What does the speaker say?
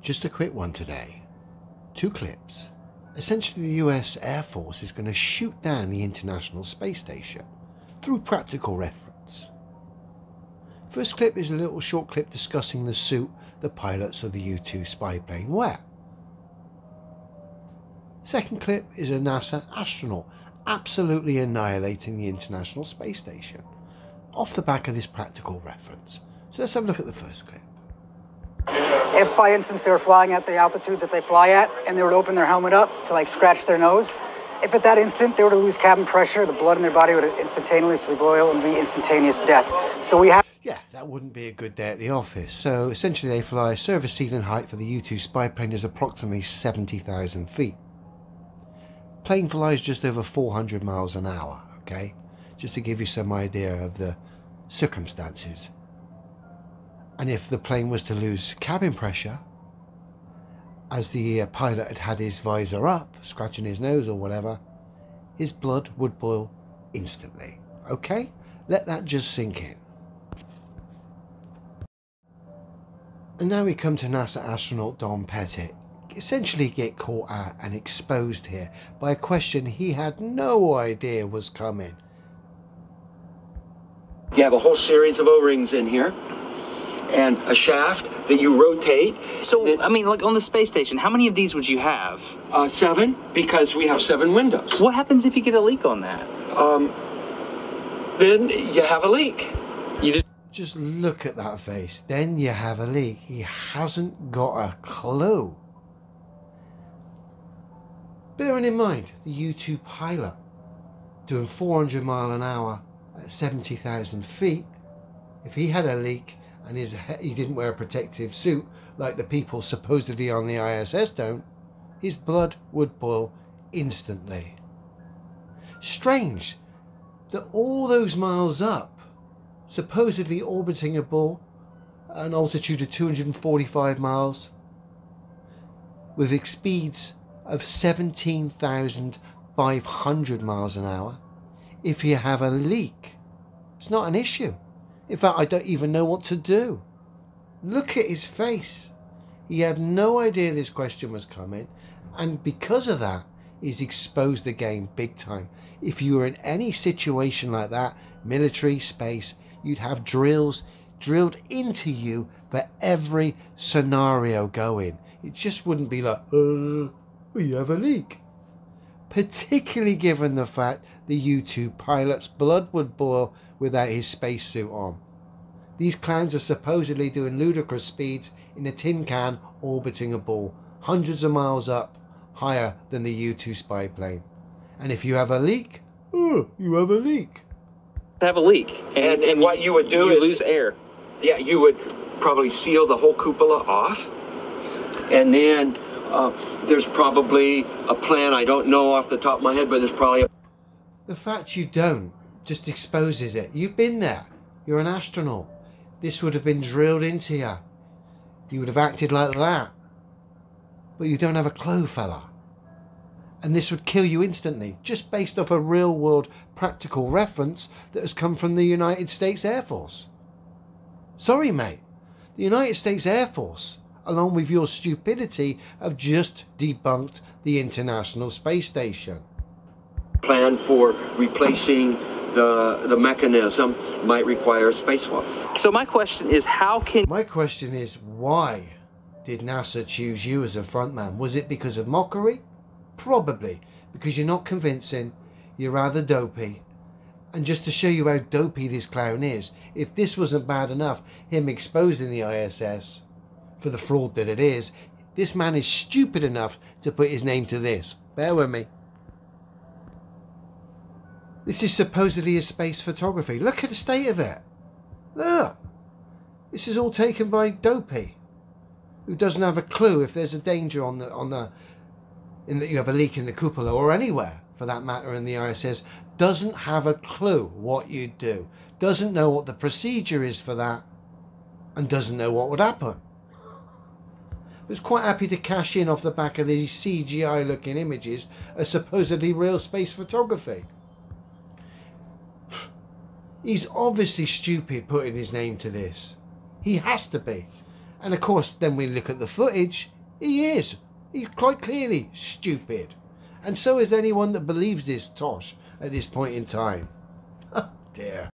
Just a quick one today. 2 clips. Essentially, the US Air Force is going to shoot down the International Space Station through practical reference. First clip is a little short clip discussing the suit the pilots of the U-2 spy plane wear. Second clip is a NASA astronaut absolutely annihilating the International Space Station off the back of this practical reference. So let's have a look at the first clip. If by instance they were flying at the altitudes that they fly at and they were to open their helmet up to like scratch their nose, if at that instant they were to lose cabin pressure, the blood in their body would instantaneously boil and be instantaneous death. So we have... Yeah, that wouldn't be a good day at the office. So essentially they fly. Service ceiling height for the U-2 spy plane is approximately 70,000 feet. Plane flies just over 400 miles an hour, okay? Just to give you some idea of the circumstances. And if the plane was to lose cabin pressure, as the pilot had had his visor up, scratching his nose or whatever, his blood would boil instantly. Okay? Let that just sink in. And now we come to NASA astronaut Don Pettit. Essentially get caught out and exposed here by a question he had no idea was coming. You have a whole series of O-rings in here and a shaft that you rotate. So, I mean, like on the space station, how many of these would you have? 7, because we have 7 windows. What happens if you get a leak on that? Then you have a leak. You just look at that face. Then you have a leak. He hasn't got a clue. Bearing in mind, the U-2 pilot doing 400 miles an hour at 70,000 feet, if he had a leak and he didn't wear a protective suit like the people supposedly on the ISS don't, his blood would boil instantly. Strange that all those miles up, supposedly orbiting a ball at an altitude of 245 miles, with speeds of 17,500 miles an hour, if you have a leak, it's not an issue. In fact, I don't even know what to do. Look at his face. He had no idea this question was coming, and because of that, he's exposed the game big time. If you were in any situation like that, military, space, you'd have drills drilled into you for every scenario going. It just wouldn't be like, we have a leak. Particularly given the fact the U-2 pilot's blood would boil without his spacesuit on. These clowns are supposedly doing ludicrous speeds in a tin can orbiting a ball, hundreds of miles up, higher than the U-2 spy plane. And if you have a leak, you have a leak. Have a leak. And what you would do is lose air. Yeah, you would probably seal the whole cupola off. And then there's probably a plan, I don't know off the top of my head, but there's probably The fact you don't just exposes it. You've been there. You're an astronaut. This would have been drilled into you. You would have acted like that. But you don't have a clue, fella. And this would kill you instantly, just based off a real-world practical reference that has come from the United States Air Force. Sorry, mate. The United States Air Force, along with your stupidity, have just debunked the International Space Station. Plan for replacing the mechanism might require a spacewalk. So my question is, My question is, why did NASA choose you as a frontman? Was it because of mockery? Probably, because you're not convincing, you're rather dopey. And just to show you how dopey this clown is, if this wasn't bad enough, him exposing the ISS for the fraud that it is, this man is stupid enough to put his name to this. Bear with me. This is supposedly a space photography. Look at the state of it. Look. This is all taken by Dopey, who doesn't have a clue if there's a danger in that you have a leak in the cupola or anywhere for that matter in the ISS. Doesn't have a clue what you do. Doesn't know what the procedure is for that, and doesn't know what would happen. Was quite happy to cash in off the back of these CGI looking images as supposedly real space photography. He's obviously stupid putting his name to this. He has to be. And of course, then we look at the footage. He is. He's quite clearly stupid. And so is anyone that believes this tosh at this point in time. Oh dear.